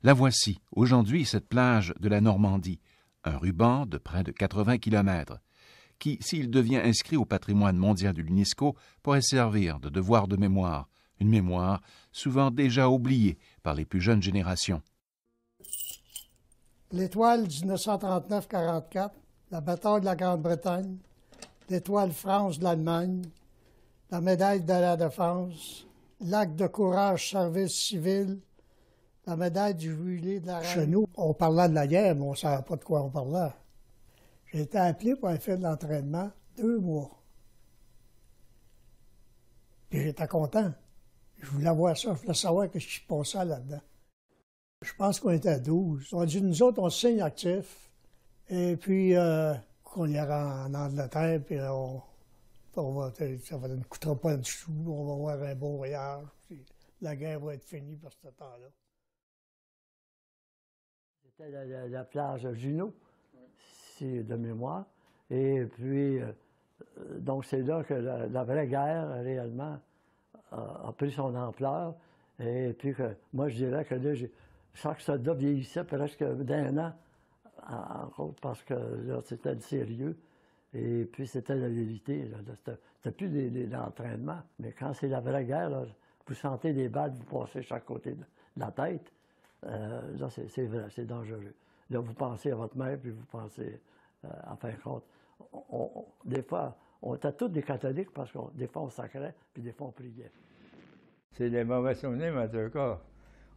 La voici, aujourd'hui, cette plage de la Normandie, un ruban de près de 80 kilomètres, qui, s'il devient inscrit au patrimoine mondial de l'UNESCO, pourrait servir de devoir de mémoire, une mémoire souvent déjà oubliée par les plus jeunes générations. L'étoile 1939-44, la bataille de la Grande-Bretagne, l'étoile France de l'Allemagne, la médaille de la Défense, l'acte de courage service civil, la médaille du jubilé de la Reine. Chez nous, on parlait de la guerre, mais on ne savait pas de quoi on parlait. J'ai été appelé pour aller faire de l'entraînement 2 mois. Puis j'étais content. Je voulais voir ça, je voulais savoir ce qui se passait là-dedans. Je pense qu'on était à 12. On a dit, nous autres, on signe actif. Et puis, qu'on ira en Angleterre, puis ça ne nous coûtera pas du sou, on va avoir un beau voyage. Puis la guerre va être finie par ce temps-là. C'était la plage Juno, si de mémoire. Et puis, donc c'est là que la vraie guerre, réellement, a pris son ampleur. Et puis, moi, je dirais que là, chaque soldat vieillissait presque d'1 an, parce que là, c'était sérieux. Et puis, c'était la vérité. C'était plus de l'entraînement. Mais quand c'est la vraie guerre, là, vous sentez des balles vous passer chaque côté de la tête. Là, c'est vrai, c'est dangereux. Là, vous pensez à votre mère, puis vous pensez, en fin de compte, des fois, on était tous des catholiques parce que des fois, on sacrait, puis des fois, on priait. C'est des mauvais souvenirs, mais en tout cas,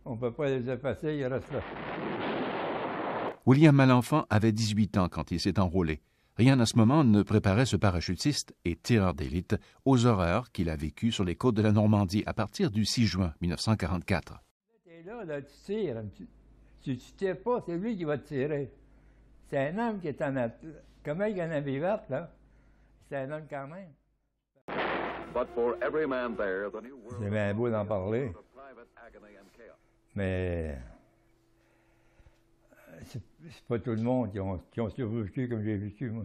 on ne peut pas les effacer, ils restent là. William Malenfant avait 18 ans quand il s'est enrôlé. Rien à ce moment ne préparait ce parachutiste et tireur d'élite aux horreurs qu'il a vécues sur les côtes de la Normandie à partir du 6 juin 1944. T'es là, tu tires. Tu tires pas, c'est lui qui va te tirer. C'est un homme qui est en... Comment il y en a vivante, là? C'est un homme quand même. C'est bien beau d'en parler. Mais c'est pas tout le monde qui ont survécu comme j'ai vécu, moi.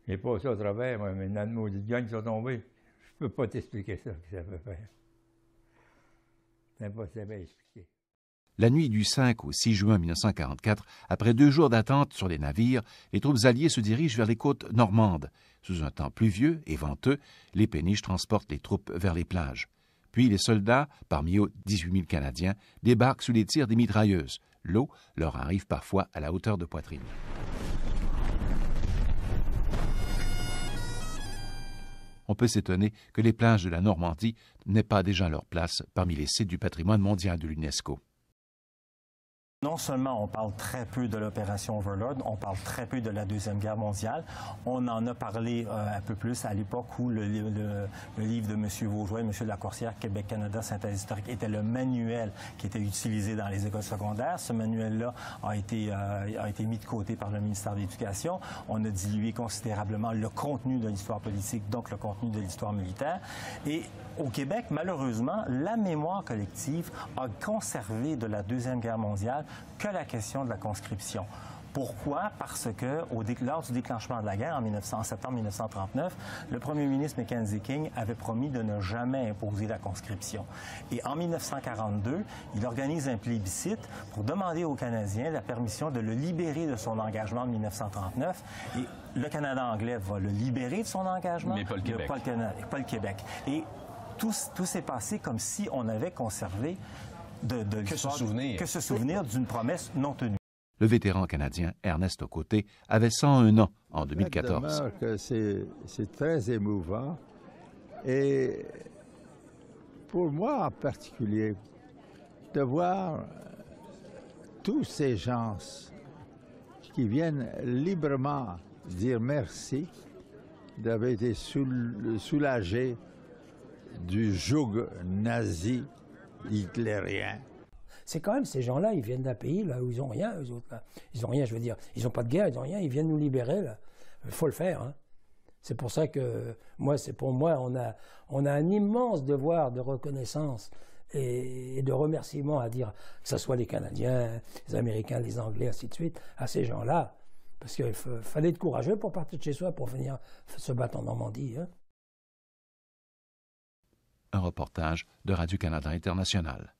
J'ai passé au travers, moi, mais dans de maudites gangs qui sont tombés. Je peux pas t'expliquer ça, ce que ça peut faire. C'est impossible à expliquer. La nuit du 5 au 6 juin 1944, après 2 jours d'attente sur les navires, les troupes alliées se dirigent vers les côtes normandes. Sous un temps pluvieux et venteux, les péniches transportent les troupes vers les plages. Puis les soldats, parmi eux 18 000 Canadiens, débarquent sous les tirs des mitrailleuses. L'eau leur arrive parfois à la hauteur de poitrine. On peut s'étonner que les plages de la Normandie n'aient pas déjà leur place parmi les sites du patrimoine mondial de l'UNESCO. Non seulement on parle très peu de l'opération Overlord, on parle très peu de la Deuxième Guerre mondiale. On en a parlé un peu plus à l'époque où le livre de M. Vaugeois et M. Lacourcière, Québec-Canada, synthèse historique, était le manuel qui était utilisé dans les écoles secondaires. Ce manuel-là a été mis de côté par le ministère de l'Éducation. On a dilué considérablement le contenu de l'histoire politique, donc le contenu de l'histoire militaire. Et au Québec, malheureusement, la mémoire collective a conservé de la Deuxième Guerre mondiale que la question de la conscription. Pourquoi? Parce que lors du déclenchement de la guerre en septembre 1939, le premier ministre Mackenzie King avait promis de ne jamais imposer la conscription. Et en 1942, il organise un plébiscite pour demander aux Canadiens la permission de le libérer de son engagement de 1939. Et le Canada anglais va le libérer de son engagement, mais pas le Québec. Pas le Québec. Et tout s'est passé comme si on avait conservé que se souvenir d'une promesse non tenue. Le vétéran canadien Ernest Aucoté avait 101 ans en 2014. C'est très émouvant. Et pour moi en particulier, de voir tous ces gens qui viennent librement dire merci d'avoir été soulagés du joug nazi hitlérien. C'est quand même, ces gens-là, ils viennent d'un pays là, où ils n'ont rien, eux autres. Là. Ils n'ont rien, je veux dire. Ils n'ont pas de guerre, ils n'ont rien, ils viennent nous libérer. Là. Il faut le faire. Hein. C'est pour ça que, pour moi, on a un immense devoir de reconnaissance et de remerciement à dire, que ce soit les Canadiens, les Américains, les Anglais, ainsi de suite, à ces gens-là. Parce qu'il fallait être courageux pour partir de chez soi, pour venir se battre en Normandie. Hein. Un reportage de Radio-Canada International.